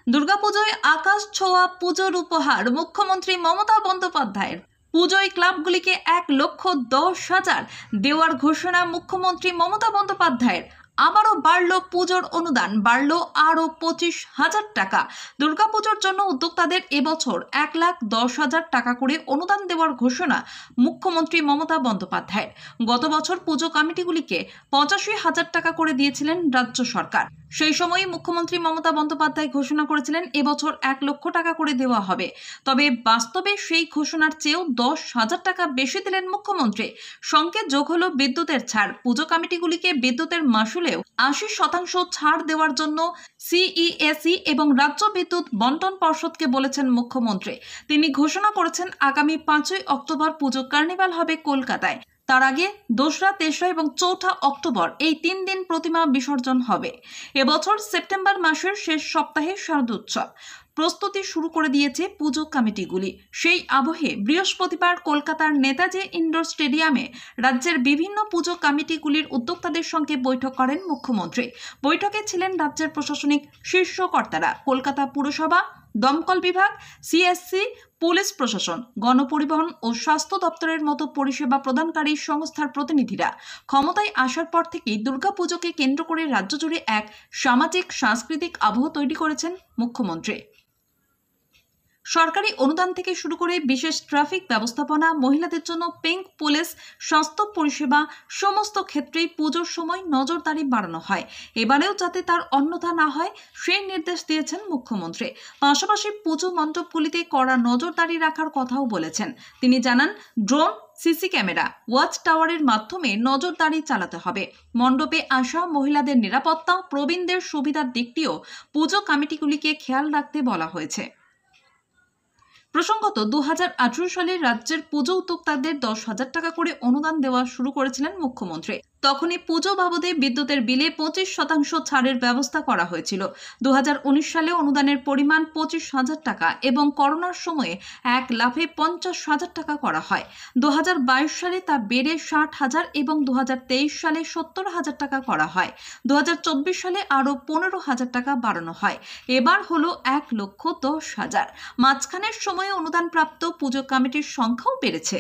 দুর্গাপুজোয় আকাশ ছোঁয়া পুজোর উপহার মুখ্যমন্ত্রী মমতা বন্দ্যোপাধ্যায়ের। পুজোয় ক্লাবগুলিকে 1,10,000 দেওয়ার ঘোষণা মুখ্যমন্ত্রী মমতা বন্দ্যোপাধ্যায়ের। আবারও বাড়ল পুজোর অনুদান, বাড়ল আরও 25,000 টাকা। দুর্গাপুজোর জন্য উদ্যোক্তাদের এবছর 1,10,000 টাকা করে অনুদান দেওয়ার ঘোষণা মুখ্যমন্ত্রী মমতা বন্দ্যোপাধ্যায়ের। গত বছর পুজো কমিটিগুলিকে 85,000 টাকা করে দিয়েছিলেন রাজ্য সরকার। সেই সময় মুখ্যমন্ত্রী মমতা বন্দ্যোপাধ্যায় ঘোষণা করেছিলেন এবছর 1 লক্ষ টাকা করে দেওয়া হবে। তবে বাস্তবে সেই ঘোষণার চেয়েও 10,000 টাকা বেশি দিলেন মুখ্যমন্ত্রী। সঙ্গে যোগ হলো বিদ্যুতের ছাড়। পুজো কমিটিগুলিকে বিদ্যুতের মাশুলেও 80% ছাড় দেওয়ার জন্য সিইএসি এবং রাজ্য বিদ্যুৎ বন্টন পর্ষদকে বলেছেন মুখ্যমন্ত্রী। তিনি ঘোষণা করেছেন আগামী 5ই অক্টোবর পুজো কার্নিভাল হবে কলকাতায়। তার আগে 2রা, 3রা এবং 4ঠা অক্টোবর এই 3 দিন প্রতিমা বিসর্জন হবে। এবছর সেপ্টেম্বর মাসের শেষ সপ্তাহে শারদোৎসব প্রস্তুতি শুরু করে দিয়েছে পুজো কমিটিগুলি। সেই আবহে বৃহস্পতিবার কলকাতার নেতাজি ইন্ডোর স্টেডিয়ামে রাজ্যের বিভিন্ন পুজো কমিটিগুলির উদ্যোক্তাদের সঙ্গে বৈঠক করেন মুখ্যমন্ত্রী। বৈঠকে ছিলেন রাজ্যের প্রশাসনিক শীর্ষ কর্তারা, কলকাতা পুরসভা, দমকল বিভাগ, সিএসসি, পুলিশ প্রশাসন, গণপরিবহন ও স্বাস্থ্য দপ্তরের মতো পরিষেবা প্রদানকারী সংস্থার প্রতিনিধিরা। ক্ষমতায় আসার পর থেকেই দুর্গাপুজোকে কেন্দ্র করে রাজ্য জুড়ে এক সামাজিক সাংস্কৃতিক আবহ তৈরি করেছেন মুখ্যমন্ত্রী। সরকারি অনুদান থেকে শুরু করে বিশেষ ট্রাফিক ব্যবস্থাপনা, মহিলাদের জন্য পিঙ্ক পুলিশ, স্বাস্থ্য পরিষেবা সমস্ত ক্ষেত্রেই পুজোর সময় নজরদারি বাড়ানো হয়। এবারেও যাতে তার অন্যথা না হয় সেই নির্দেশ দিয়েছেন মুখ্যমন্ত্রী। পাশাপাশি পুজো মণ্ডপগুলিতে কড়া নজরদারি রাখার কথাও বলেছেন। তিনি জানান, ড্রোন, সিসি ক্যামেরা, ওয়াচ টাওয়ারের মাধ্যমে নজরদারি চালাতে হবে। মণ্ডপে আসা মহিলাদের নিরাপত্তা, প্রবীণদের সুবিধার দিকটিও পুজো কমিটিগুলিকে খেয়াল রাখতে বলা হয়েছে। প্রসঙ্গত 2018 সালে রাজ্যের পুজো উদ্যোক্তাদের 10,000 টাকা করে অনুদান দেওয়া শুরু করেছিলেন মুখ্যমন্ত্রী। তখনই পুজো বাবদে বিদ্যুতের বিলে 25% ছাড়ের ব্যবস্থা করা হয়েছিল। 2019 সালে অনুদানের পরিমাণ 25,000 টাকা এবং করোনার সময়ে এক লাফে 50,000 টাকা করা হয়। 2022 সালে তা বেড়ে 60,000 এবং 2023 সালে 70,000 টাকা করা হয়। 2024 সালে আরও 15,000 টাকা বাড়ানো হয়। এবার হলো 1,10,000। মাঝখানের সময়ে অনুদানপ্রাপ্ত পুজো কমিটির সংখ্যাও বেড়েছে।